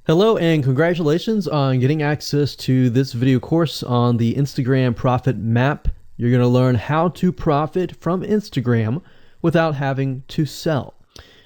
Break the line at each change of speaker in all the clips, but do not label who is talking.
Hello and congratulations on getting access to this video course on the Instagram Profit Map. You're going to learn how to profit from Instagram without having to sell.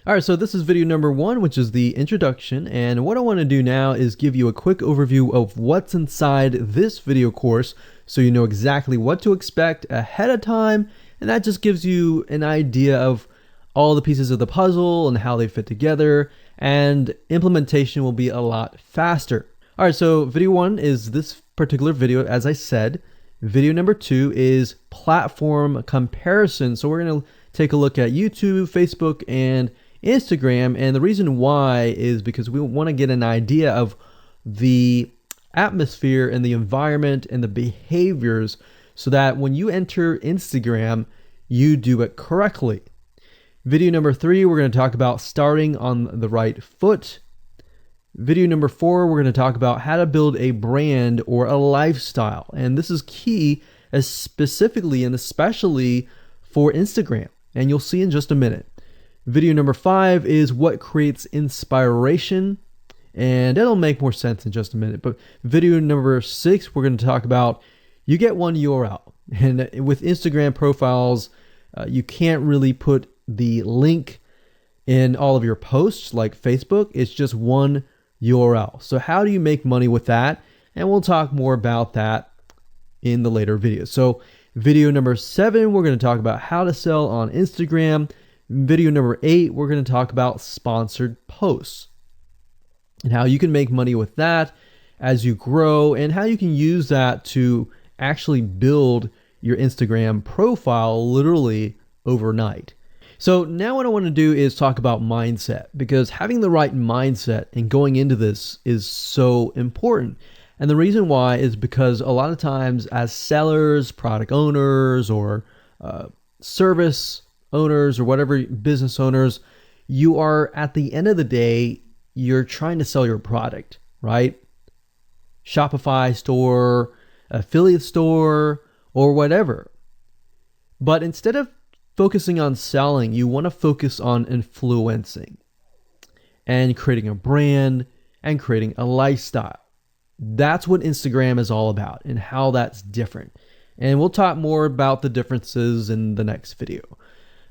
All right, so this is video number 1, which is the introduction. And what I want to do now is give you a quick overview of what's inside this video course so you know exactly what to expect ahead of time. And that just gives you an idea of all the pieces of the puzzle and how they fit together, and implementation will be a lot faster. All right, so video 1 is this particular video, as I said. Video number 2 is platform comparison. So we're going to take a look at YouTube, Facebook, and Instagram. And the reason why is because we want to get an idea of the atmosphere and the environment and the behaviors so that when you enter Instagram, you do it correctly. Video number 3, we're going to talk about starting on the right foot. Video number 4, we're going to talk about how to build a brand or a lifestyle. And this is key, specifically and especially for Instagram. And you'll see in just a minute. Video number 5 is what creates inspiration. And it'll make more sense in just a minute. But video number 6, we're going to talk about you get one URL. And with Instagram profiles, you can't really put the link in all of your posts like Facebook. It's just one URL. So how do you make money with that? And we'll talk more about that in the later videos. So video number 7, we're going to talk about how to sell on Instagram. Video number 8, we're going to talk about sponsored posts and how you can make money with that as you grow and how you can use that to actually build your Instagram profile literally overnight. So now what I want to do is talk about mindset, because having the right mindset and going into this is so important. And the reason why is because a lot of times as sellers, product owners, or service owners, or whatever business owners, you are at the end of the day, you're trying to sell your product, right? Shopify store, affiliate store, or whatever. But instead of focusing on selling, you want to focus on influencing and creating a brand and creating a lifestyle. That's what Instagram is all about and how that's different. And we'll talk more about the differences in the next video.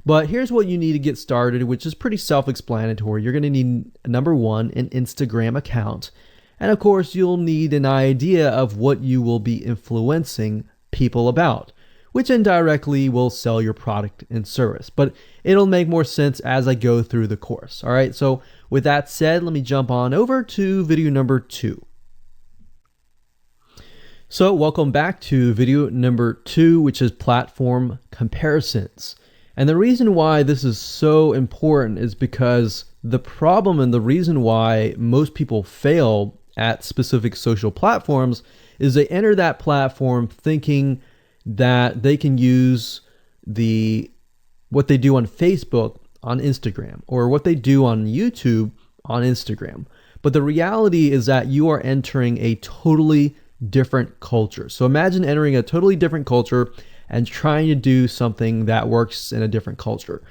But here's what you need to get started, which is pretty self-explanatory. You're going to need, number 1, an Instagram account. And of course, you'll need an idea of what you will be influencing people about, which indirectly will sell your product and service. But it'll make more sense as I go through the course. All right, so with that said, let me jump on over to video number 2. So welcome back to video number 2, which is platform comparisons. And the reason why this is so important is because the problem and the reason why most people fail at specific social platforms is they enter that platform thinking that they can use what they do on Facebook on Instagram, or what they do on YouTube on Instagram. But the reality is that you are entering a totally different culture. So imagine entering a totally different culture and trying to do something that works in a different culture.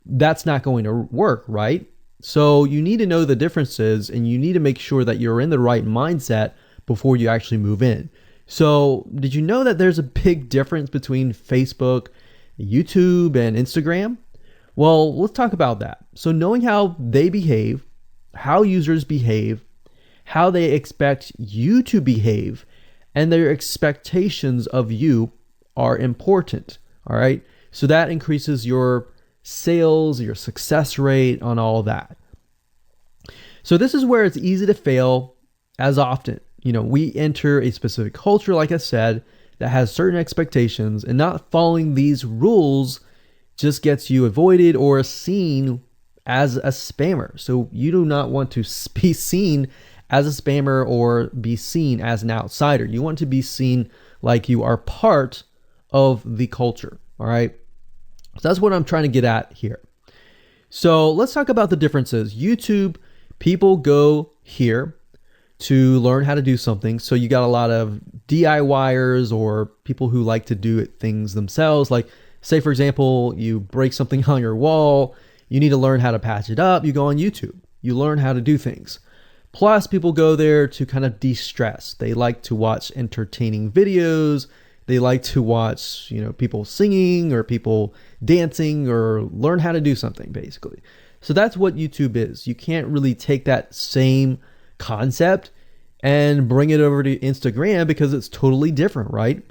That's not going to work, right? So you need to know the differences, and you need to make sure that you're in the right mindset before you actually move in. So did you know that there's a big difference between Facebook, YouTube, and Instagram? Well, let's talk about that. So knowing how they behave, how users behave, how they expect you to behave, and their expectations of you are important. All right. So that increases your sales, your success rate on all that. So this is where it's easy to fail as often. We enter a specific culture, like I said, that has certain expectations, and not following these rules just gets you avoided or seen as a spammer. So you do not want to be seen as a spammer or be seen as an outsider. You want to be seen like you are part of the culture. All right. So that's what I'm trying to get at here. So let's talk about the differences. YouTube, people go here to learn how to do something. So you got a lot of DIYers or people who like to do things themselves. Like, say, for example, you break something on your wall, you need to learn how to patch it up. You go on YouTube, you learn how to do things. Plus, people go there to kind of de-stress. They like to watch entertaining videos. They like to watch, people singing or people dancing or learn how to do something, basically. So that's what YouTube is. You can't really take that same concept and bring it over to Instagram because it's totally different, right?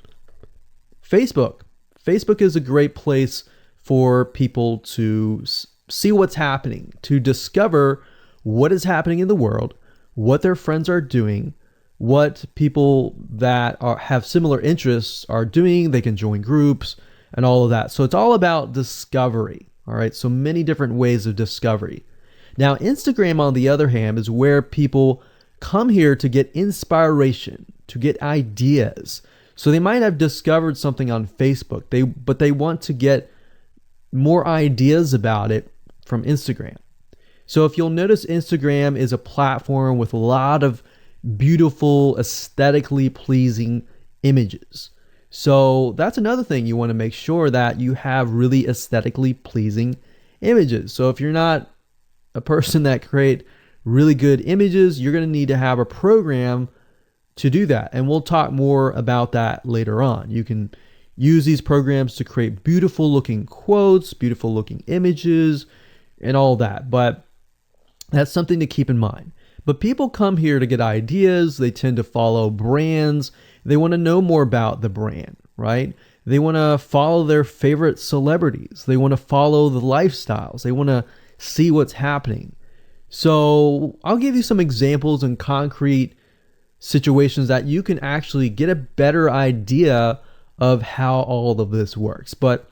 Facebook. Facebook is a great place for people to see what's happening, to discover what is happening in the world, what their friends are doing, what people that have similar interests are doing. They can join groups and all of that. So it's all about discovery. All right. So many different ways of discovery. Now, Instagram, on the other hand, is where people come here to get inspiration, to get ideas. So they might have discovered something on Facebook, but they want to get more ideas about it from Instagram. So if you'll notice, Instagram is a platform with a lot of beautiful, aesthetically pleasing images. So that's another thing. You want to make sure that you have really aesthetically pleasing images. So if you're not a person that create really good images, you're going to need to have a program to do that. And we'll talk more about that later on. You can use these programs to create beautiful looking quotes, beautiful looking images, and all that. But that's something to keep in mind. But people come here to get ideas. They tend to follow brands. They want to know more about the brand, right? They want to follow their favorite celebrities. They want to follow the lifestyles. They want to see what's happening. So I'll give you some examples and concrete situations that you can actually get a better idea of how all of this works. But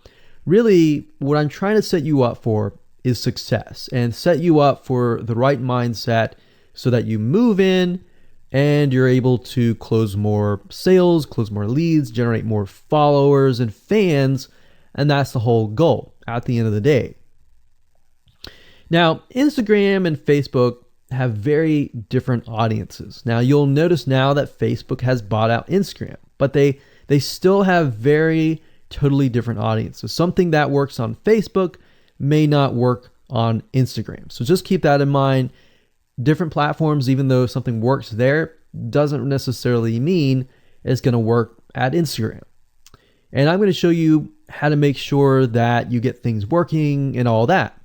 really, what I'm trying to set you up for is success, and set you up for the right mindset so that you move in and you're able to close more sales, close more leads, generate more followers and fans. And that's the whole goal at the end of the day. Now, Instagram and Facebook have very different audiences. Now, you'll notice now that Facebook has bought out Instagram, but they still have very totally different audiences. Something that works on Facebook may not work on Instagram. So just keep that in mind. Different platforms, even though something works there, doesn't necessarily mean it's going to work at Instagram. And I'm going to show you how to make sure that you get things working and all that.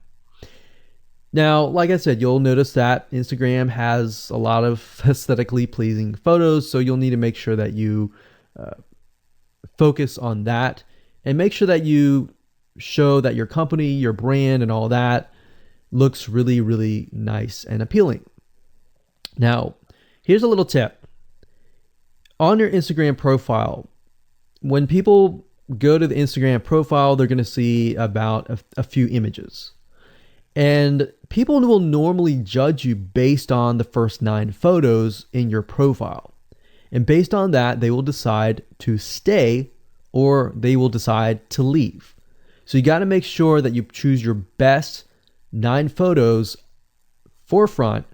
Now, like I said, you'll notice that Instagram has a lot of aesthetically pleasing photos, so you'll need to make sure that you focus on that and make sure that you show that your company, your brand, and all that looks really, really nice and appealing. Now, here's a little tip. On your Instagram profile, when people go to the Instagram profile, they're going to see about a few images. And people will normally judge you based on the first 9 photos in your profile. And based on that, they will decide to stay or they will decide to leave. So you got to make sure that you choose your best 9 photos forefront.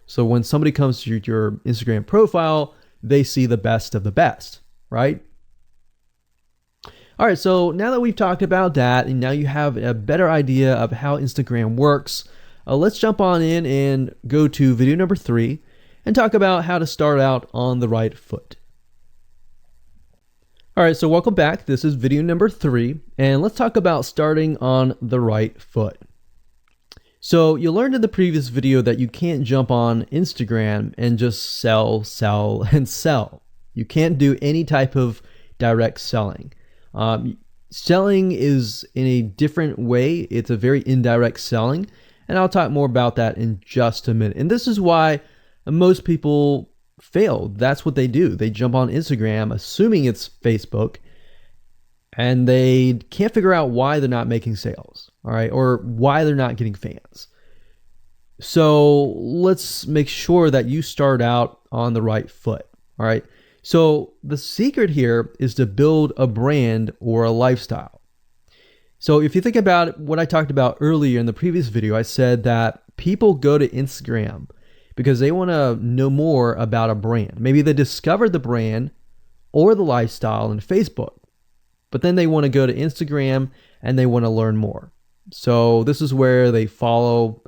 So when somebody comes to your Instagram profile, they see the best of the best, right? All right, so now that we've talked about that, and now you have a better idea of how Instagram works, let's jump on in and go to video number 3 and talk about how to start out on the right foot. All right, so welcome back. This is video number 3, and let's talk about starting on the right foot. So you learned in the previous video that you can't jump on Instagram and just sell, and sell. You can't do any type of direct selling. Selling is in a different way. It's a very indirect selling, and I'll talk more about that in just a minute. And this is why most people fail. That's what they do. They jump on Instagram assuming it's Facebook, and they can't figure out why they're not making sales, all right, or why they're not getting fans. So let's make sure that you start out on the right foot, all right? So the secret here is to build a brand or a lifestyle. So if you think about what I talked about earlier in the previous video, I said that people go to Instagram because they want to know more about a brand. Maybe they discovered the brand or the lifestyle in Facebook, but then they want to go to Instagram and they want to learn more. So this is where they follow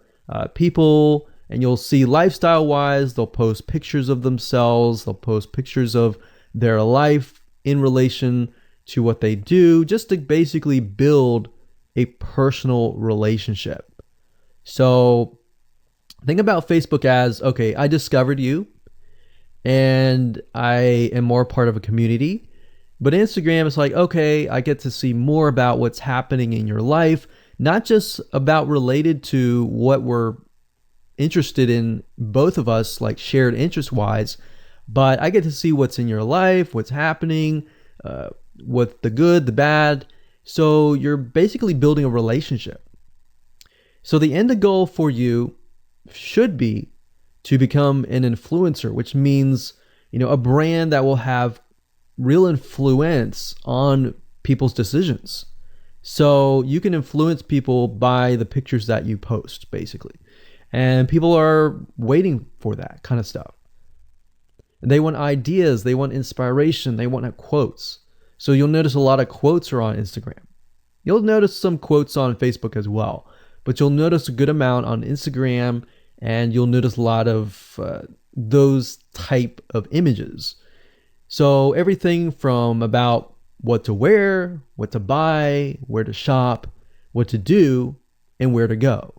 people And you'll see lifestyle wise, they'll post pictures of themselves, they'll post pictures of their life in relation to what they do, just to basically build a personal relationship. So think about Facebook as, okay, I discovered you and I am more part of a community. But Instagram is like, okay, I get to see more about what's happening in your life, not just about related to what we're interested in, both of us, like shared interest wise, but I get to see what's in your life, what's happening, what the good, the bad. So you're basically building a relationship. So the end goal for you should be to become an influencer, which means, a brand that will have real influence on people's decisions. So you can influence people by the pictures that you post, basically. And people are waiting for that kind of stuff. They want ideas, they want inspiration, they want quotes. So you'll notice a lot of quotes are on Instagram. You'll notice some quotes on Facebook as well, but you'll notice a good amount on Instagram, and you'll notice a lot of those type of images. So everything from about what to wear, what to buy, where to shop, what to do, and where to go.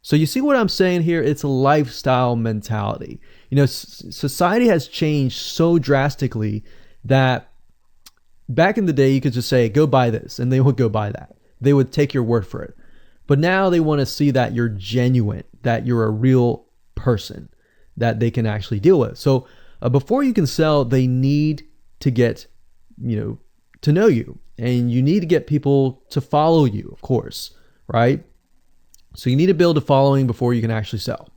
So you see what I'm saying here? It's a lifestyle mentality. Society has changed so drastically that back in the day, you could just say, go buy this, and they would go buy that. They would take your word for it. But now they want to see that you're genuine, that you're a real person that they can actually deal with. So before you can sell, they need to get, to know you, and you need to get people to follow you, of course, right? So you need to build a following before you can actually sell.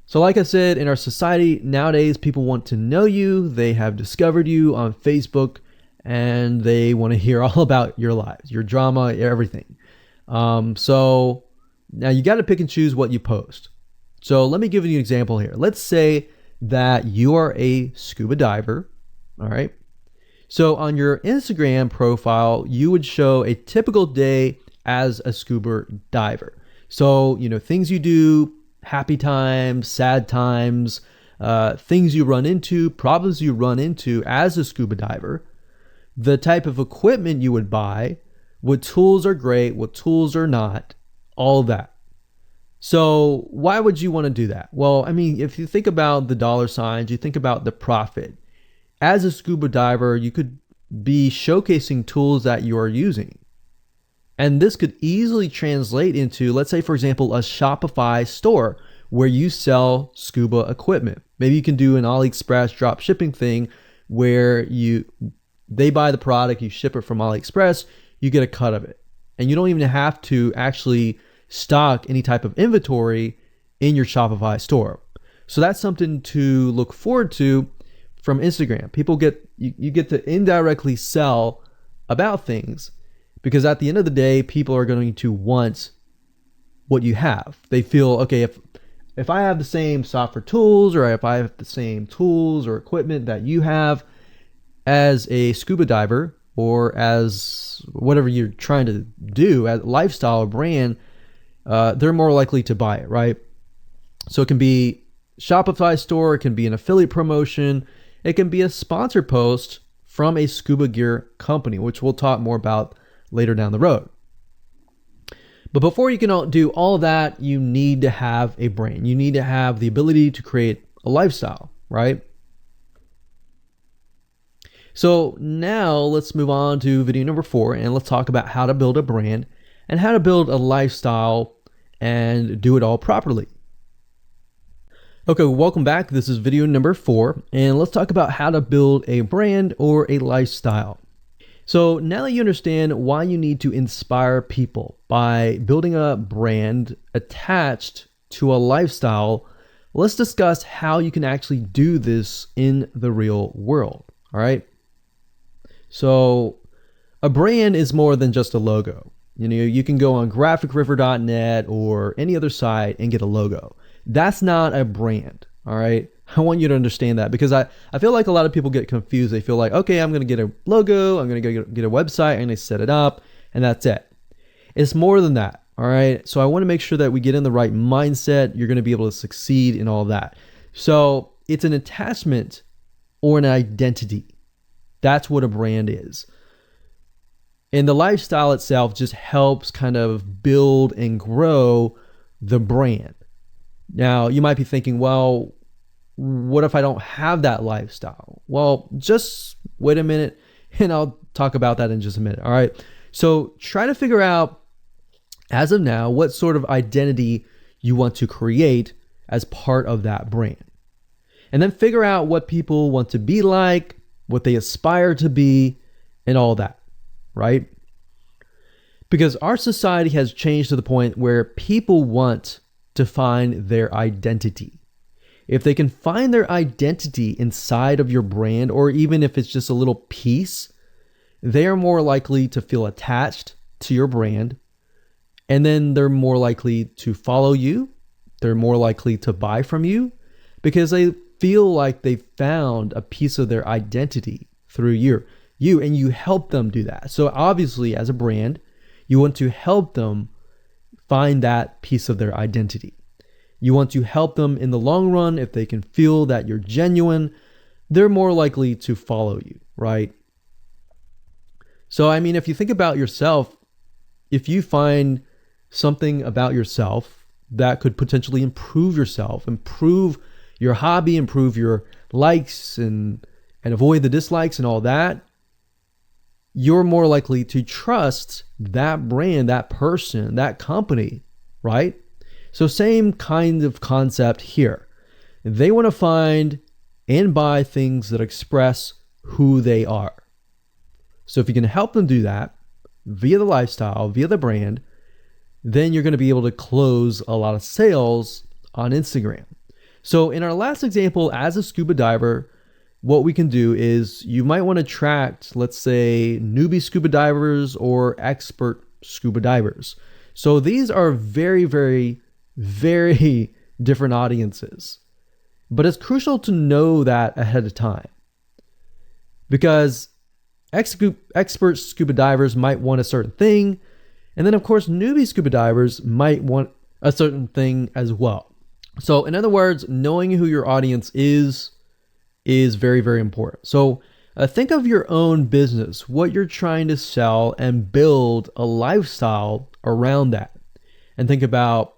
So like I said, in our society nowadays, people want to know you. They have discovered you on Facebook, and they want to hear all about your lives, your drama, everything. So now you got to pick and choose what you post. So let me give you an example here. Let's say that you are a scuba diver, all right? So on your Instagram profile, you would show a typical day as a scuba diver. So, things you do, happy times, sad times, things you run into, problems you run into as a scuba diver, the type of equipment you would buy, what tools are great, what tools are not, all that. So why would you want to do that? Well, if you think about the dollar signs, you think about the profit. As a scuba diver, you could be showcasing tools that you are using. And this could easily translate into, let's say, for example, a Shopify store where you sell scuba equipment. Maybe you can do an AliExpress drop shipping thing where they buy the product, you ship it from AliExpress, you get a cut of it. And you don't even have to actually stock any type of inventory in your Shopify store. So that's something to look forward to from Instagram. You get to indirectly sell about things, because at the end of the day, people are going to want what you have. They feel, okay, if I have the same software tools, or if I have the same tools or equipment that you have as a scuba diver, or as whatever you're trying to do, as a lifestyle or brand, they're more likely to buy it, right? So it can be Shopify store, it can be an affiliate promotion, it can be a sponsor post from a scuba gear company, which we'll talk more about later down the road. But before you can do all of that, you need to have a brand. You need to have the ability to create a lifestyle, right? So now let's move on to video number 4, and let's talk about how to build a brand and how to build a lifestyle and do it all properly. Okay, welcome back. This is video number 4, and let's talk about how to build a brand or a lifestyle. So now that you understand why you need to inspire people by building a brand attached to a lifestyle, let's discuss how you can actually do this in the real world. All right. So a brand is more than just a logo. You can go on graphicriver.net or any other site and get a logo. That's not a brand. All right. I want you to understand that, because I feel like a lot of people get confused. They feel like, okay, I'm going to get a logo, I'm going to go get a website, I'm going to set it up, and that's it. It's more than that. All right. So I want to make sure that we get in the right mindset. You're going to be able to succeed in all of that. So it's an attachment or an identity. That's what a brand is. And the lifestyle itself just helps kind of build and grow the brand. Now, you might be thinking, well, what if I don't have that lifestyle? Well, just wait a minute and I'll talk about that in just a minute. All right. So try to figure out, as of now, what sort of identity you want to create as part of that brand. And then figure out what people want to be like, what they aspire to be, and all that, right? Because our society has changed to the point where people want to find their identity. If they can find their identity inside of your brand, or even if it's just a little piece, they are more likely to feel attached to your brand. And then they're more likely to follow you. They're more likely to buy from you because they feel like they found a piece of their identity through you, and you help them do that. So obviously, as a brand, you want to help them find that piece of their identity. You want to help them in the long run. If they can feel that you're genuine, they're more likely to follow you, right? So, I mean, if you think about yourself, if you find something about yourself that could potentially improve yourself, improve your hobby, improve your likes and avoid the dislikes and all that, you're more likely to trust that brand, that person, that company, right? So same kind of concept here. They want to find and buy things that express who they are. So if you can help them do that via the lifestyle, via the brand, then you're going to be able to close a lot of sales on Instagram. So in our last example, as a scuba diver, what we can do is you might want to attract, let's say, newbie scuba divers or expert scuba divers. So these are very, very, very different audiences. But it's crucial to know that ahead of time, because expert scuba divers might want a certain thing. And then, of course, newbie scuba divers might want a certain thing as well. So in other words, knowing who your audience is very, very important. So think of your own business, what you're trying to sell, and build a lifestyle around that. And think about,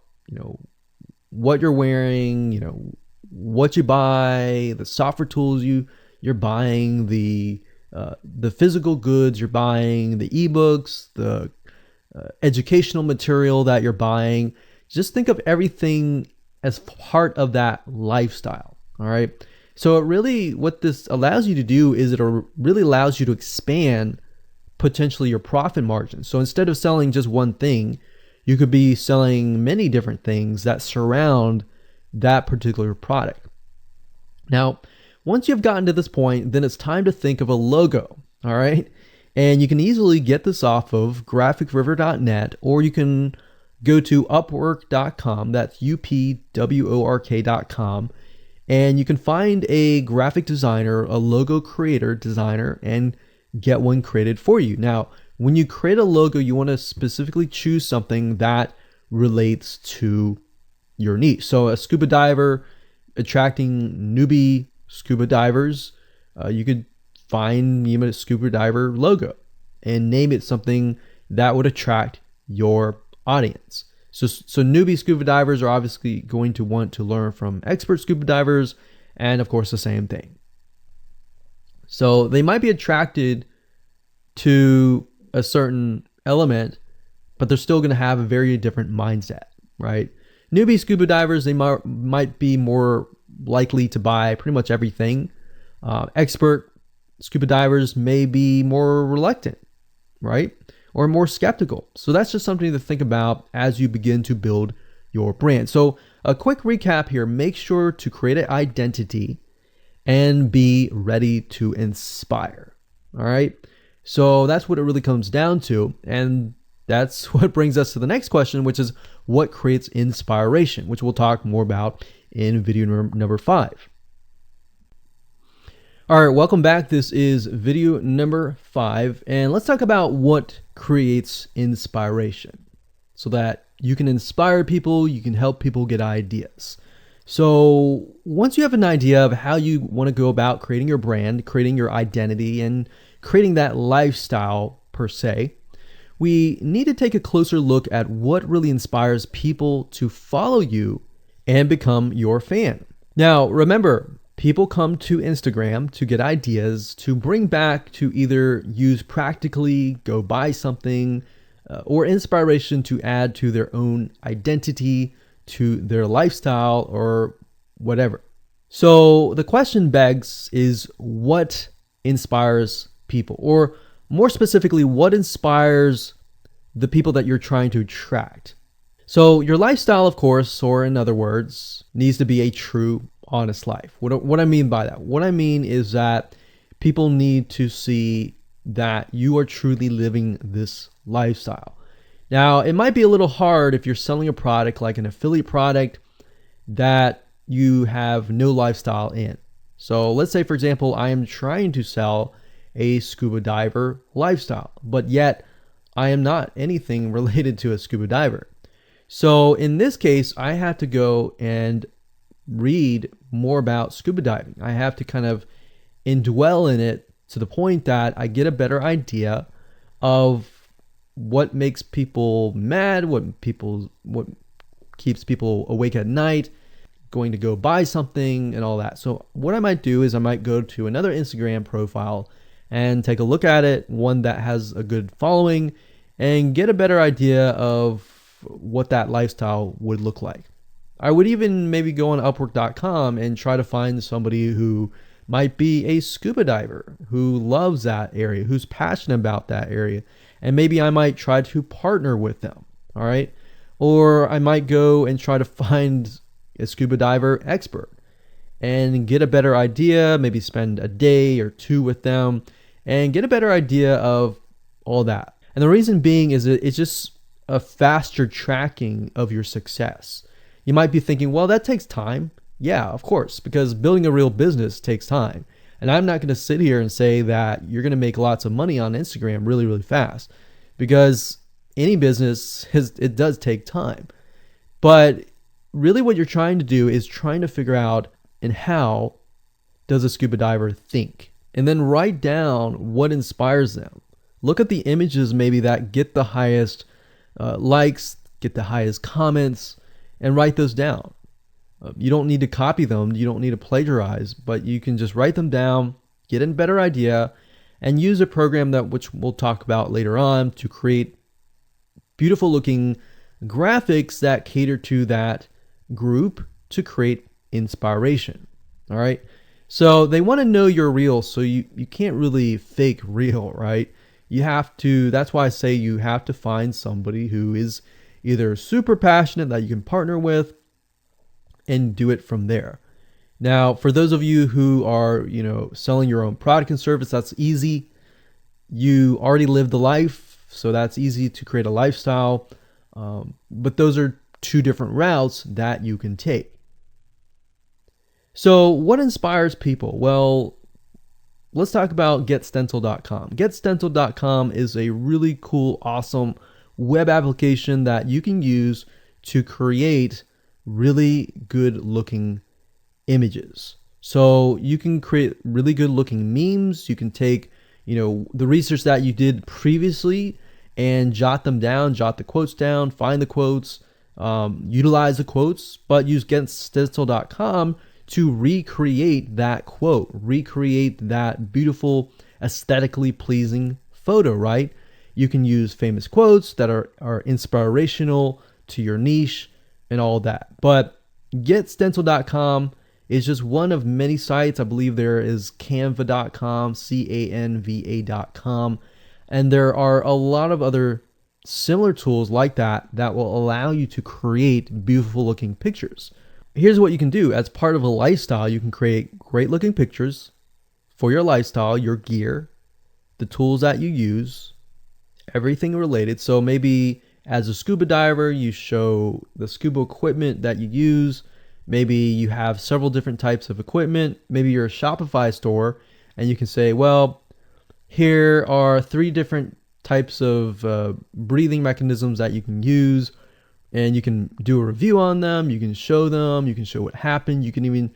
what you're wearing, what you buy, the software tools you're buying, the physical goods you're buying, the ebooks, the educational material that you're buying. Just think of everything as part of that lifestyle. All right. So what this allows you to do is it really allows you to expand potentially your profit margin. So instead of selling just one thing, you could be selling many different things that surround that particular product. Now, once you've gotten to this point, then it's time to think of a logo. All right. And you can easily get this off of graphicriver.net, or you can go to upwork.com. That's upwork.com. And you can find a graphic designer, a logo creator, designer, and get one created for you. Now, when you create a logo, you want to specifically choose something that relates to your niche. So a scuba diver attracting newbie scuba divers, you could find a scuba diver logo and name it something that would attract your audience. So newbie scuba divers are obviously going to want to learn from expert scuba divers, and of course the same thing. So they might be attracted to a certain element, but they're still going to have a very different mindset, right? Newbie scuba divers, they might be more likely to buy pretty much everything. Expert scuba divers may be more reluctant, right? Or more skeptical. So that's just something to think about as you begin to build your brand. So a quick recap here: make sure to create an identity and be ready to inspire. All right. So that's what it really comes down to. And that's what brings us to the next question, which is what creates inspiration, which we'll talk more about in video number 5. All right, welcome back. This is video number 5, and let's talk about what creates inspiration so that You can inspire people, you can help people get ideas. So once you have an idea of how you want to go about creating your brand, creating your identity, and creating that lifestyle per se, we need to take a closer look at what really inspires people to follow you and become your fan. Now, remember, people come to Instagram to get ideas to bring back to either use practically, go buy something, or inspiration to add to their own identity, to their lifestyle, or whatever. So the question begs is what inspires people? Or more specifically, what inspires the people that you're trying to attract? So your lifestyle, of course, or in other words, needs to be a true, honest life. What I mean by that? What I mean is that people need to see that you are truly living this lifestyle. Now, it might be a little hard if you're selling a product like an affiliate product that you have no lifestyle in. So let's say, for example, I am trying to sell a scuba diver lifestyle, but yet I am not anything related to a scuba diver. So in this case, I have to go and read more about scuba diving. I have to kind of indwell in it to the point that I get a better idea of what makes people mad, what keeps people awake at night, going to go buy something and all that. So what I might do is I might go to another Instagram profile and take a look at it, one that has a good following, and get a better idea of what that lifestyle would look like. I would even maybe go on Upwork.com and try to find somebody who might be a scuba diver, who loves that area, who's passionate about that area. And maybe I might try to partner with them, all right? Or I might go and try to find a scuba diver expert and get a better idea, maybe spend a day or two with them and get a better idea of all that. And the reason being is it's just a faster tracking of your success. You might be thinking, well, that takes time. Yeah, of course, because building a real business takes time. And I'm not going to sit here and say that you're going to make lots of money on Instagram really, really fast, because any business, it does take time. But really what you're trying to do is trying to figure out and how does a scuba diver think? And then write down what inspires them. Look at the images maybe that get the highest likes, get the highest comments, and write those down. You don't need to copy them. You don't need to plagiarize, but you can just write them down, get a better idea, and use a program that which we'll talk about later on to create beautiful looking graphics that cater to that group to create inspiration. All right. So they want to know you're real. So you can't really fake real, right? You have to, that's why I say you have to find somebody who is either super passionate that you can partner with and do it from there. Now, for those of you who are, selling your own product and service, that's easy. You already live the life, so that's easy to create a lifestyle. But those are two different routes that you can take. So what inspires people? Well, let's talk about getstencil.com. Getstencil.com is a really cool, awesome web application that you can use to create really good looking images. So you can create really good looking memes. You can take, the research that you did previously and jot them down, jot the quotes down, find the quotes, utilize the quotes, but use getstencil.com to recreate that quote, recreate that beautiful, aesthetically pleasing photo, right? You can use famous quotes that are inspirational to your niche and all that. But getstencil.com is just one of many sites. I believe there is canva.com, canva.com, and there are a lot of other similar tools like that that will allow you to create beautiful looking pictures. Here's what you can do. As part of a lifestyle, you can create great looking pictures for your lifestyle, your gear, the tools that you use, everything related. So maybe as a scuba diver, you show the scuba equipment that you use. Maybe you have several different types of equipment. Maybe you're a Shopify store and you can say, well, here are 3 different types of breathing mechanisms that you can use. and you can do a review on them. You can show them. You can show what happened. You can even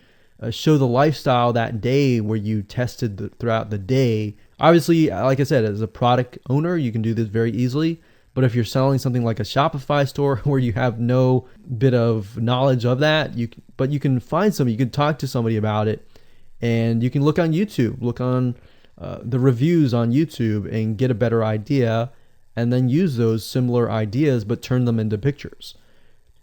show the lifestyle that day where you tested throughout the day. Obviously, like I said, as a product owner, you can do this very easily. But if you're selling something like a Shopify store where you have no bit of knowledge of that, but you can find somebody, you can talk to somebody about it, and you can look on YouTube, look on the reviews on YouTube and get a better idea, and then use those similar ideas but turn them into pictures.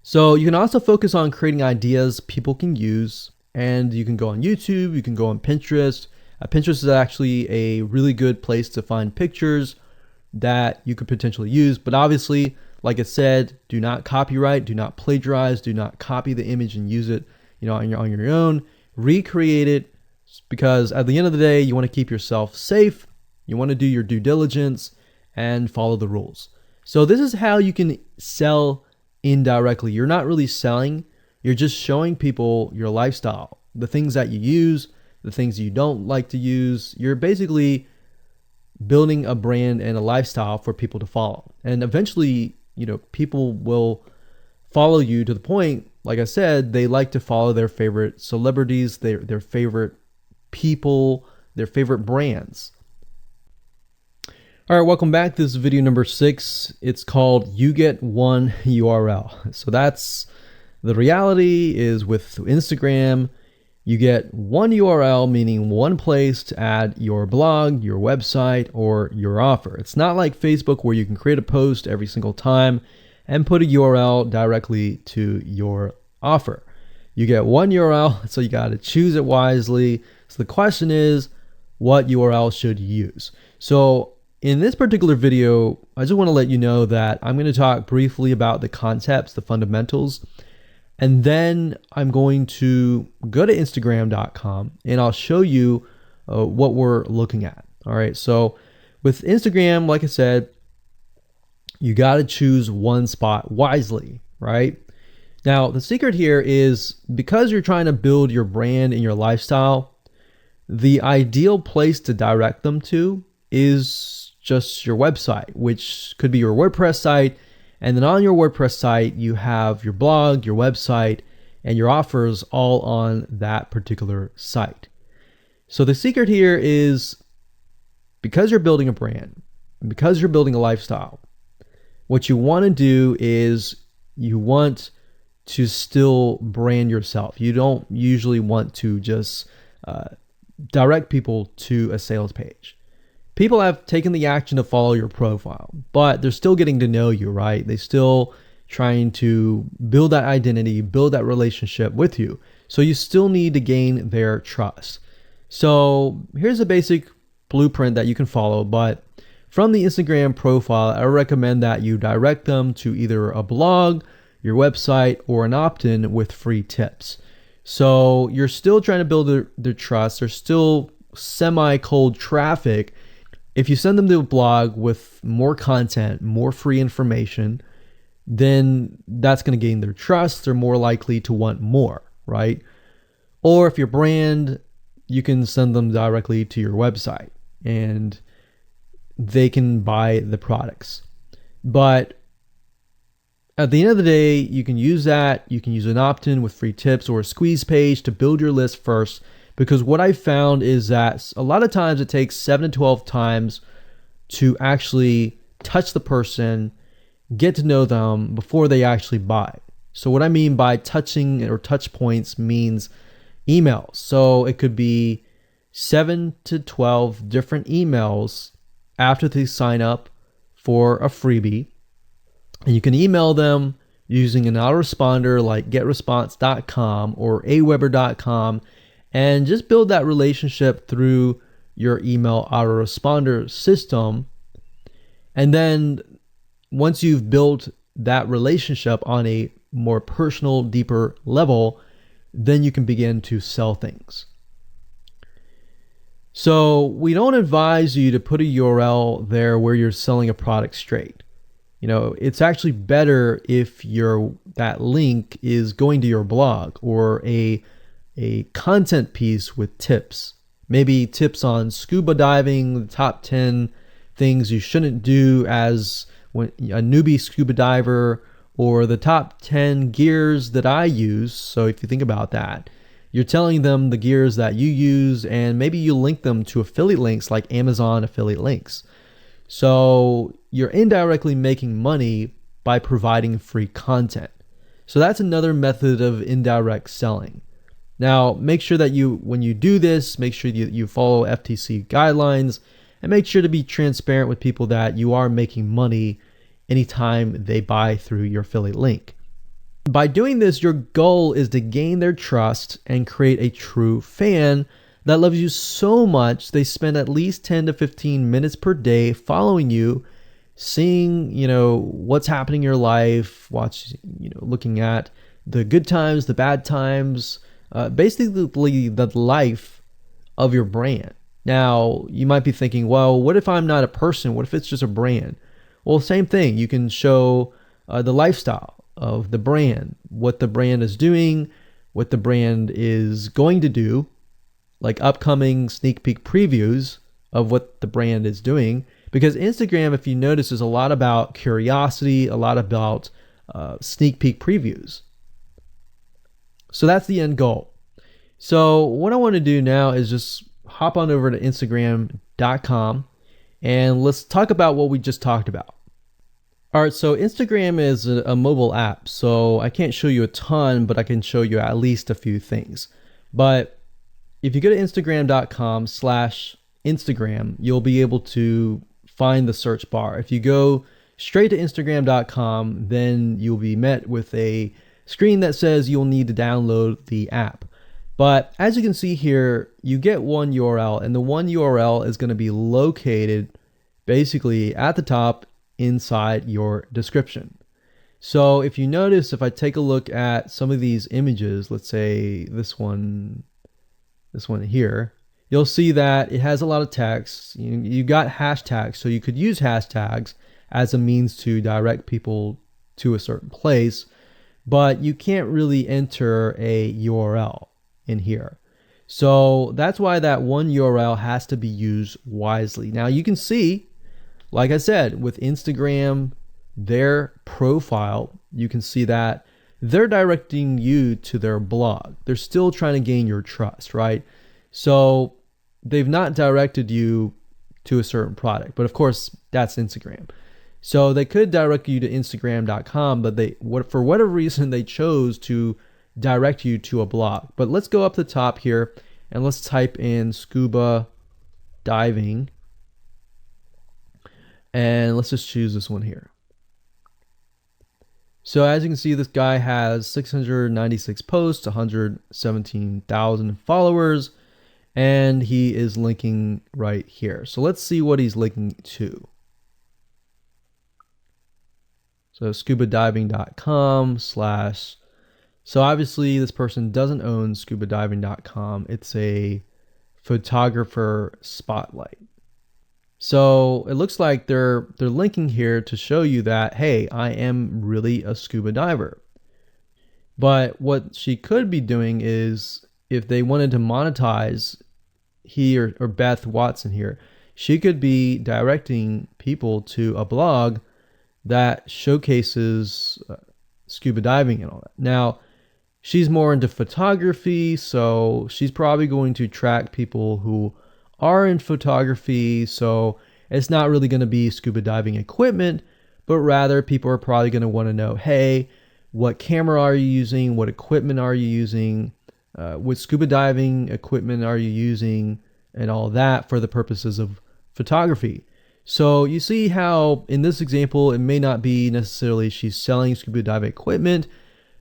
So you can also focus on creating ideas people can use, and you can go on YouTube, you can go on Pinterest. Pinterest is actually a really good place to find pictures that you could potentially use, but obviously, like I said, do not copyright, do not plagiarize, do not copy the image and use it, on your own. Recreate it, because at the end of the day, you want to keep yourself safe. You want to do your due diligence and follow the rules. So this is how you can sell indirectly. You're not really selling, you're just showing people your lifestyle, the things that you use, the things you don't like to use. You're basically building a brand and a lifestyle for people to follow. And eventually, people will follow you to the point, like I said, they like to follow their favorite celebrities, their favorite people, their favorite brands. All right, welcome back. This is video number 6. It's called You Get One URL. So that's the reality is with Instagram, you get one URL, meaning one place to add your blog, your website, or your offer. It's not like Facebook where you can create a post every single time and put a URL directly to your offer. You get one URL, so you got to choose it wisely. So the question is, what URL should you use? So in this particular video, I just want to let you know that I'm going to talk briefly about the concepts, the fundamentals, and then I'm going to go to Instagram.com and I'll show you what we're looking at. All right. So with Instagram, like I said, you got to choose one spot wisely, right? Now, the secret here is because you're trying to build your brand and your lifestyle, the ideal place to direct them to is just your website, which could be your WordPress site. And then on your WordPress site, you have your blog, your website, and your offers all on that particular site. So the secret here is because you're building a brand, and because you're building a lifestyle, what you want to do is you want to still brand yourself. You don't usually want to just direct people to a sales page. People have taken the action to follow your profile, but they're still getting to know you, right? They're still trying to build that identity, build that relationship with you. So you still need to gain their trust. So here's a basic blueprint that you can follow, but from the Instagram profile, I recommend that you direct them to either a blog, your website, or an opt-in with free tips. So you're still trying to build their trust. They're still semi-cold traffic. If you send them to a blog with more content, more free information, then that's going to gain their trust. They're more likely to want more, right? Or if your brand, you can send them directly to your website and they can buy the products. But at the end of the day, you can use that. You can use an opt-in with free tips or a squeeze page to build your list first. Because what I found is that a lot of times it takes 7 to 12 times to actually touch the person, get to know them before they actually buy. So what I mean by touching or touch points means emails. So it could be 7 to 12 different emails after they sign up for a freebie. And you can email them using an autoresponder like getresponse.com or aweber.com. And just build that relationship through your email autoresponder system. And then once you've built that relationship on a more personal, deeper level, then you can begin to sell things. So we don't advise you to put a URL there where you're selling a product straight. It's actually better if that link is going to your blog or a content piece with tips, maybe tips on scuba diving, the top 10 things you shouldn't do as a newbie scuba diver, or the top 10 gears that I use. So if you think about that, you're telling them the gears that you use, and maybe you link them to affiliate links like Amazon affiliate links. So you're indirectly making money by providing free content. So that's another method of indirect selling. Now, make sure that when you do this, make sure you follow FTC guidelines, and make sure to be transparent with people that you are making money anytime they buy through your affiliate link. By doing this, your goal is to gain their trust and create a true fan that loves you so much they spend at least 10 to 15 minutes per day following you, seeing, what's happening in your life, looking at the good times, the bad times, basically the life of your brand. Now, you might be thinking, well, what if I'm not a person? What if it's just a brand? Well, same thing. You can show the lifestyle of the brand, what the brand is doing, what the brand is going to do, like upcoming sneak peek previews of what the brand is doing. Because Instagram, if you notice, is a lot about curiosity, a lot about sneak peek previews. So that's the end goal. So what I want to do now is just hop on over to Instagram.com and let's talk about what we just talked about. All right, so Instagram is a mobile app, so I can't show you a ton, but I can show you at least a few things. But if you go to Instagram.com/Instagram, you'll be able to find the search bar. If you go straight to Instagram.com, then you'll be met with a screen that says you'll need to download the app. But as you can see here, you get one URL, and the one URL is going to be located basically at the top inside your description. So if you notice, if I take a look at some of these images, let's say this one here, you'll see that it has a lot of text. You got hashtags, so you could use hashtags as a means to direct people to a certain place, but you can't really enter a URL in here. So that's why that one URL has to be used wisely. Now you can see, like I said, with Instagram, their profile, you can see that they're directing you to their blog. They're still trying to gain your trust, right? So they've not directed you to a certain product, but of course that's Instagram. So they could direct you to Instagram.com, but for whatever reason, they chose to direct you to a blog. But let's go up the top here and let's type in scuba diving. And let's just choose this one here. So as you can see, this guy has 696 posts, 117,000 followers, and he is linking right here. So let's see what he's linking to. So scubadiving.com/. So obviously this person doesn't own scubadiving.com. It's a photographer spotlight. So it looks like they're linking here to show you that, hey, I am really a scuba diver. But what she could be doing is, if they wanted to monetize he or Beth Watson here, she could be directing people to a blog that showcases scuba diving and all that. Now, she's more into photography, so she's probably going to attract people who are in photography. So it's not really going to be scuba diving equipment, but rather people are probably going to want to know, hey, what camera are you using? What equipment are you using? What scuba diving equipment are you using? And all that for the purposes of photography. So you see how in this example, it may not be necessarily she's selling scuba diving equipment,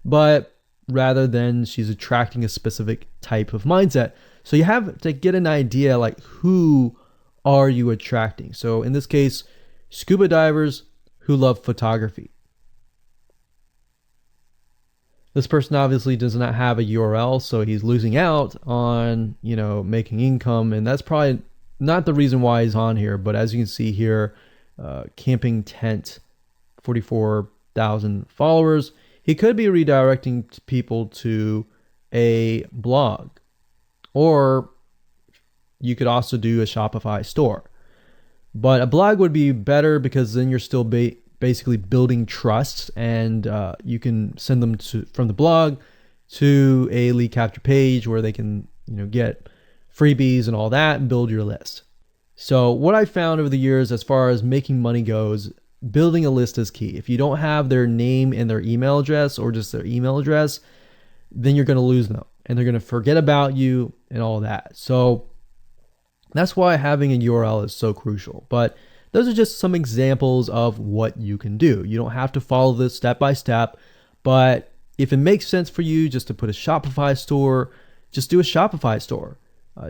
but rather than she's attracting a specific type of mindset. So you have to get an idea, like, who are you attracting? So in this case, scuba divers who love photography. This person obviously does not have a URL, so he's losing out on, making income, and that's probably not the reason why he's on here. But as you can see here, camping tent, 44,000 followers. He could be redirecting people to a blog, or you could also do a Shopify store. But a blog would be better because then you're still basically building trust, and you can send them from the blog to a lead capture page where they can get freebies and all that and build your list. So what I found over the years as far as making money goes, building a list is key. If you don't have their name and their email address, or just their email address, then you're going to lose them and they're going to forget about you and all that. So that's why having a URL is so crucial. But those are just some examples of what you can do. You don't have to follow this step by step, but if it makes sense for you just to put a Shopify store, just do a Shopify store.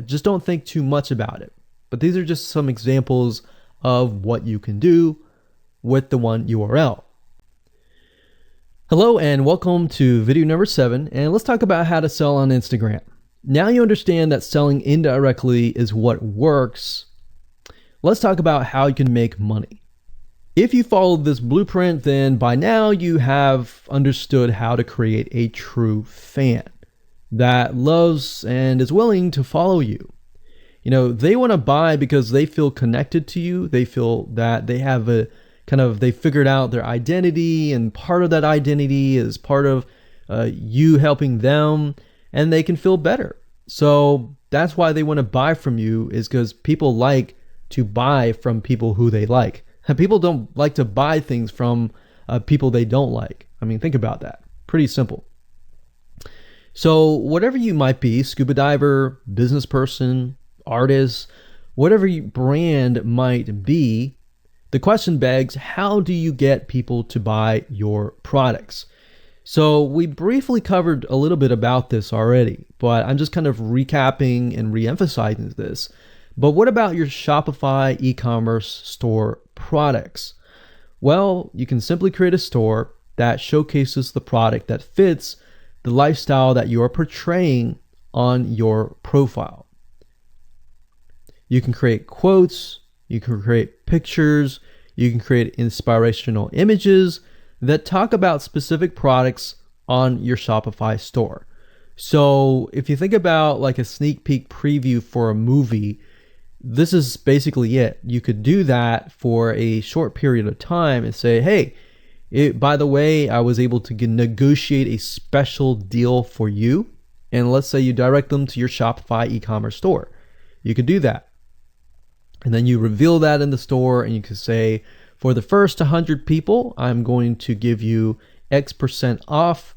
Just don't think too much about it. But these are just some examples of what you can do with the one URL. Hello and welcome to video number 7, and let's talk about how to sell on Instagram. Now you understand that selling indirectly is what works. Let's talk about how you can make money. If you followed this blueprint, then by now you have understood how to create a true fan that loves and is willing to follow you. They want to buy because they feel connected to you. They feel that they have they figured out their identity, and part of that identity is part of you helping them, and they can feel better. So that's why they want to buy from you, is because people like to buy from people who they like. And people don't like to buy things from people they don't like. I mean, think about that. Pretty simple. So whatever you might be, scuba diver, business person, artist, whatever your brand might be, the question begs, how do you get people to buy your products? So we briefly covered a little bit about this already, but I'm just kind of recapping and re-emphasizing this. But what about your Shopify e-commerce store products? Well, you can simply create a store that showcases the product that fits the lifestyle that you are portraying on your profile. You can create quotes, you can create pictures, you can create inspirational images that talk about specific products on your Shopify store. So if you think about like a sneak peek preview for a movie, this is basically it. You could do that for a short period of time and say, hey, by the way, I was able to negotiate a special deal for you. And let's say you direct them to your Shopify e-commerce store. You could do that. And then you reveal that in the store, and you can say, for the first 100 people, I'm going to give you X% off.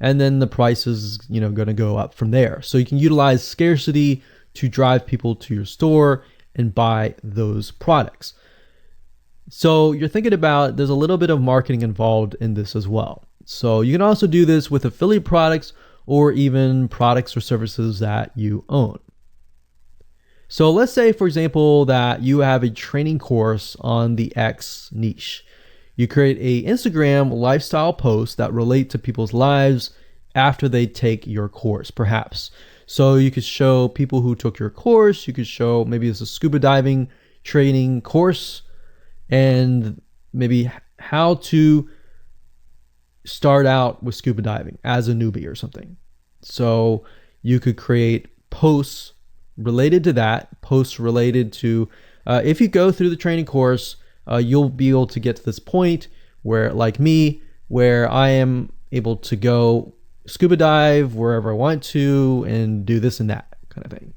And then the price is, going to go up from there. So you can utilize scarcity to drive people to your store and buy those products. So you're thinking about, there's a little bit of marketing involved in this as well. So you can also do this with affiliate products or even products or services that you own. So let's say, for example, that you have a training course on the X niche. You create a Instagram lifestyle post that relate to people's lives after they take your course, perhaps. So you could show people who took your course, you could show maybe it's a scuba diving training course, and maybe how to start out with scuba diving as a newbie or something. So you could create posts related to that, posts related to, if you go through the training course, you'll be able to get to this point where, like me, where I am able to go scuba dive wherever I want to and do this and that kind of thing.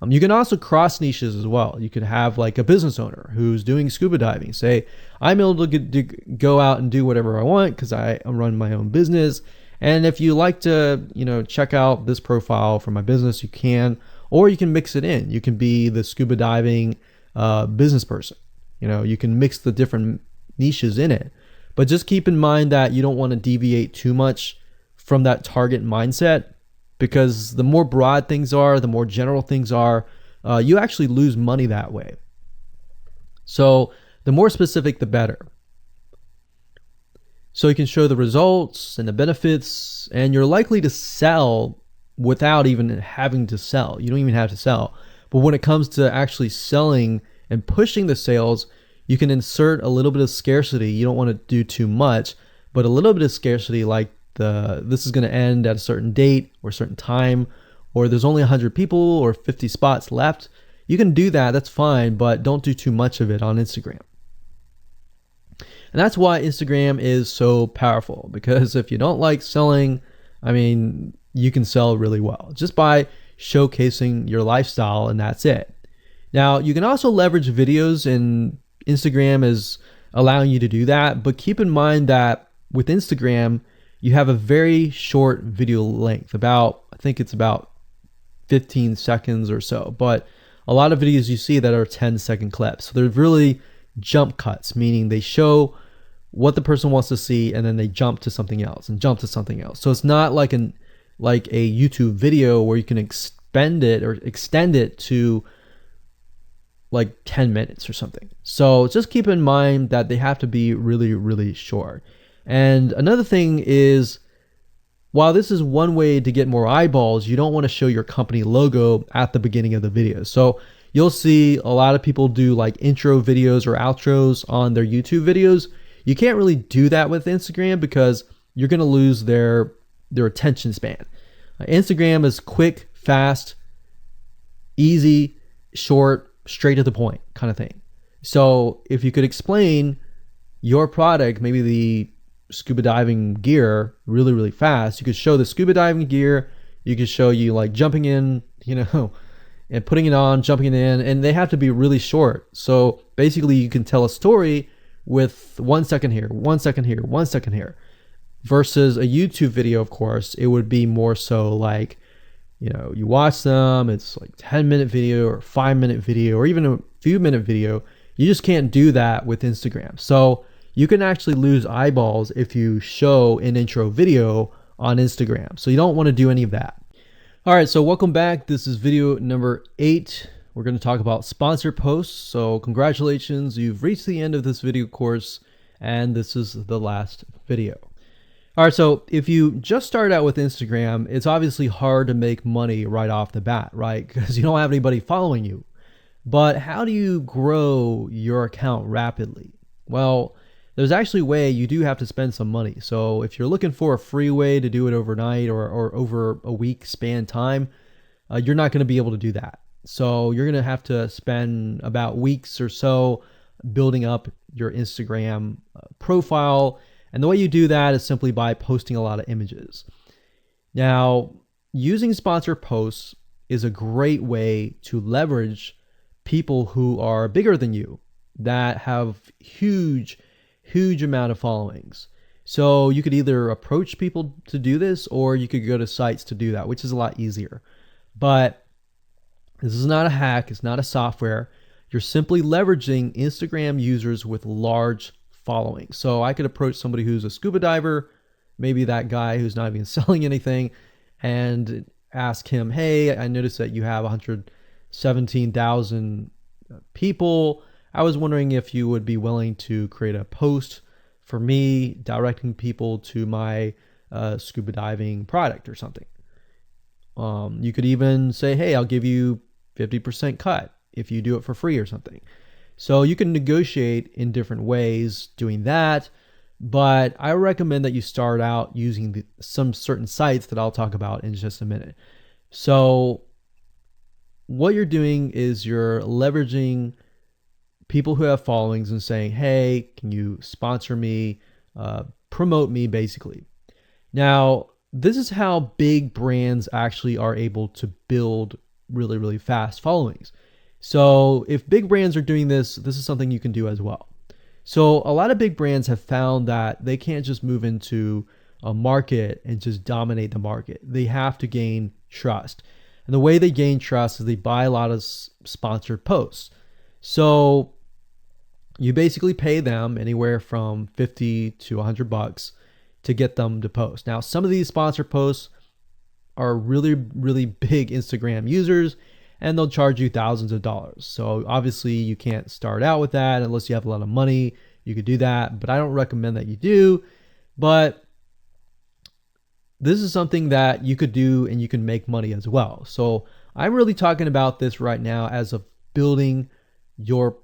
You can also cross niches as well. You could have like a business owner who's doing scuba diving. Say, I'm able to go out and do whatever I want because I run my own business. And if you like to, check out this profile for my business, you can, or you can mix it in. You can be the scuba diving business person. You can mix the different niches in it. But just keep in mind that you don't want to deviate too much from that target mindset, because the more broad things are, the more general things are, you actually lose money that way. So the more specific, the better. So you can show the results and the benefits, and you're likely to sell without even having to sell. You don't even have to sell. But when it comes to actually selling and pushing the sales, you can insert a little bit of scarcity. You don't want to do too much, but a little bit of scarcity, like this is going to end at a certain date or a certain time, or there's only 100 people or 50 spots left. You can do that, that's fine, but don't do too much of it on Instagram. And that's why Instagram is so powerful, because if you don't like selling, I mean, you can sell really well just by showcasing your lifestyle, and that's it. Now, you can also leverage videos, and Instagram is allowing you to do that, but keep in mind that with Instagram, you have a very short video length, I think it's about 15 seconds or so, but a lot of videos you see that are 10-second clips. So they're really jump cuts, meaning they show what the person wants to see and then they jump to something else and jump to something else. So it's not like a YouTube video where you can extend it to like 10 minutes or something. So just keep in mind that they have to be really, really short. And another thing is, while this is one way to get more eyeballs, you don't want to show your company logo at the beginning of the video. So you'll see a lot of people do like intro videos or outros on their YouTube videos. You can't really do that with Instagram because you're going to lose their attention span. Instagram is quick, fast, easy, short, straight to the point kind of thing. So if you could explain your product, maybe the scuba diving gear, really, really fast, you could show the scuba diving gear, you could show you like jumping in, and putting it on, jumping in, and they have to be really short. So basically you can tell a story with 1 second here, 1 second here, 1 second here, versus a YouTube video. Of course, it would be more so like, you watch them, it's like 10-minute video or 5-minute video or even a few minute video. You just can't do that with Instagram. So you can actually lose eyeballs if you show an intro video on Instagram. So you don't want to do any of that. All right, so welcome back. This is video number 8. We're going to talk about sponsor posts. So congratulations, you've reached the end of this video course, and this is the last video. All right, so if you just start out with Instagram, it's obviously hard to make money right off the bat, right? Because you don't have anybody following you. But how do you grow your account rapidly? Well, there's actually a way. You do have to spend some money. So if you're looking for a free way to do it overnight or over a week span time, you're not going to be able to do that. So you're going to have to spend about weeks or so building up your Instagram profile. And the way you do that is simply by posting a lot of images. Now, using sponsor posts is a great way to leverage people who are bigger than you, that have huge amount of followings. So you could either approach people to do this, or you could go to sites to do that, which is a lot easier. But this is not a hack. It's not a software. You're simply leveraging Instagram users with large followings. So I could approach somebody who's a scuba diver, maybe that guy who's not even selling anything, and ask him, hey, I noticed that you have 117,000 people. I was wondering if you would be willing to create a post for me directing people to my scuba diving product or something. You could even say, hey, I'll give you 50% cut if you do it for free or something. So you can negotiate in different ways doing that. But I recommend that you start out using some certain sites that I'll talk about in just a minute. So what you're doing is you're leveraging people who have followings and saying, hey, can you sponsor me, promote me, basically. Now, this is how big brands actually are able to build really, really fast followings. So if big brands are doing this, this is something you can do as well. So a lot of big brands have found that they can't just move into a market and just dominate the market. They have to gain trust. And the way they gain trust is they buy a lot of sponsored posts. So you basically pay them anywhere from $50 to $100 to get them to post. Now, some of these sponsored posts are really, really big Instagram users, and they'll charge you thousands of dollars. So obviously you can't start out with that unless you have a lot of money. You could do that, but I don't recommend that you do. But this is something that you could do and you can make money as well. So I'm really talking about this right now as of building your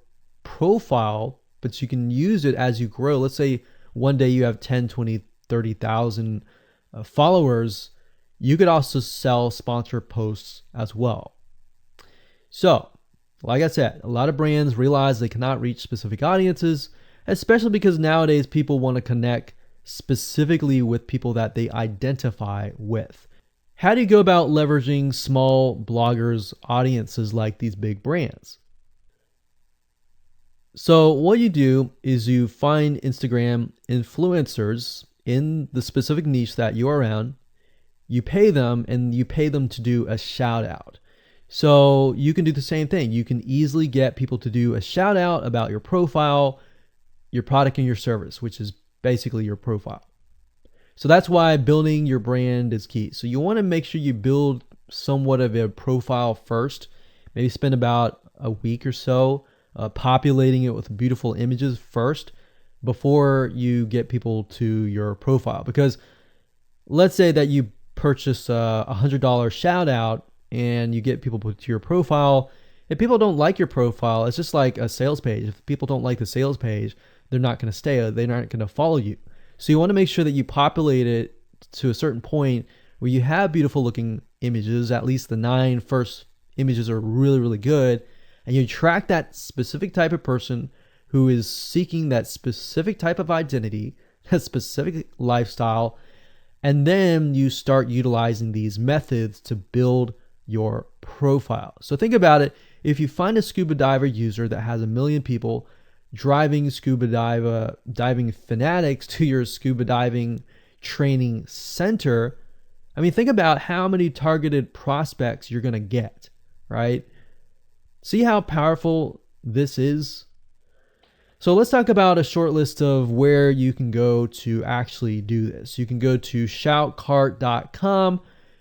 profile, but you can use it as you grow. Let's say one day you have 10, 20, 30,000 followers. You could also sell sponsored posts as well. So, like I said, a lot of brands realize they cannot reach specific audiences. especially because nowadays people want to connect specifically with people that they identify with. How do you go about leveraging small bloggers' audiences like these big brands? So what you do is you find Instagram influencers in the specific niche that you are in. You pay them, and you pay them to do a shout out. So you can do the same thing. You can easily get people to do a shout out about your profile, your product, and your service, which is basically your profile. So that's why building your brand is key. So you want to make sure you build somewhat of a profile first. Maybe spend about a week or so populating it with beautiful images first before you get people to your profile. Because let's say that you purchase a $100 shout out and you get people to your profile. If people don't like your profile, it's just like a sales page. If people don't like the sales page, they're not going to stay. They're not going to follow you. So you want to make sure that you populate it to a certain point where you have beautiful looking images. At least the 9 first images are really, really good. And you attract that specific type of person who is seeking that specific type of identity, that specific lifestyle. And then you start utilizing these methods to build your profile. So think about it. If you find a scuba diver user that has 1 million people driving scuba diving fanatics to your scuba diving training center, I mean, think about how many targeted prospects you're going to get, right? See how powerful this is? So let's talk about a short list of where you can go to actually do this. You can go to shoutcart.com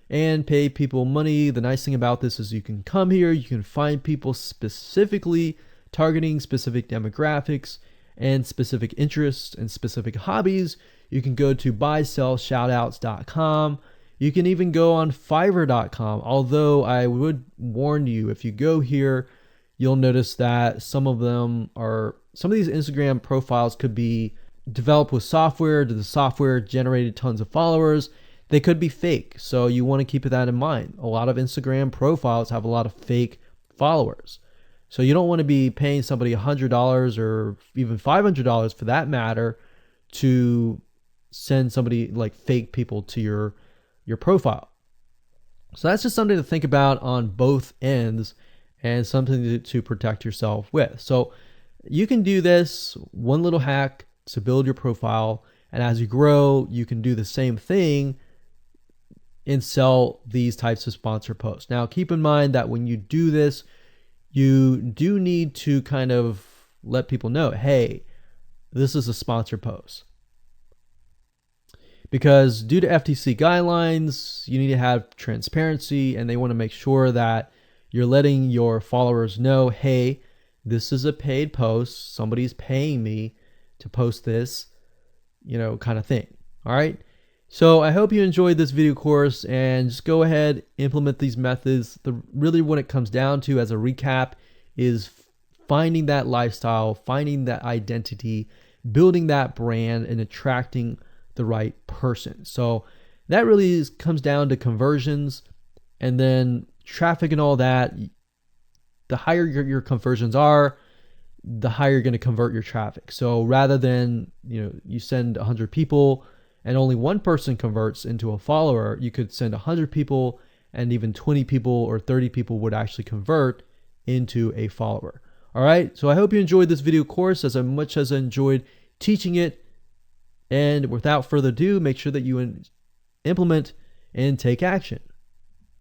and pay people money. The nice thing about this is you can come here, you can find people specifically targeting specific demographics and specific interests and specific hobbies. You can go to buysellshoutouts.com. You can even go on fiverr.com. Although I would warn you, if you go here, you'll notice that some of these Instagram profiles could be developed with software. The software generated tons of followers. They could be fake. So you want to keep that in mind. A lot of Instagram profiles have a lot of fake followers. So you don't want to be paying somebody $100 or even $500 for that matter to send somebody like fake people to your profile. So that's just something to think about on both ends and something to protect yourself with. So you can do this one little hack to build your profile. And as you grow, you can do the same thing and sell these types of sponsor posts. Now, keep in mind that when you do this, you do need to kind of let people know, hey, this is a sponsor post. Because due to FTC guidelines, you need to have transparency, and they want to make sure that you're letting your followers know, hey, this is a paid post. Somebody's paying me to post this, kind of thing. All right. So I hope you enjoyed this video course, and just go ahead, implement these methods. Really what it comes down to as a recap is finding that lifestyle, finding that identity, building that brand, and attracting the right person. So that really comes down to conversions, and then traffic and all that. The higher your conversions are, the higher you're going to convert your traffic. So rather than, you send 100 people and only one person converts into a follower, you could send 100 people and even 20 people or 30 people would actually convert into a follower. All right. So I hope you enjoyed this video course as much as I enjoyed teaching it. And without further ado, make sure that you implement and take action.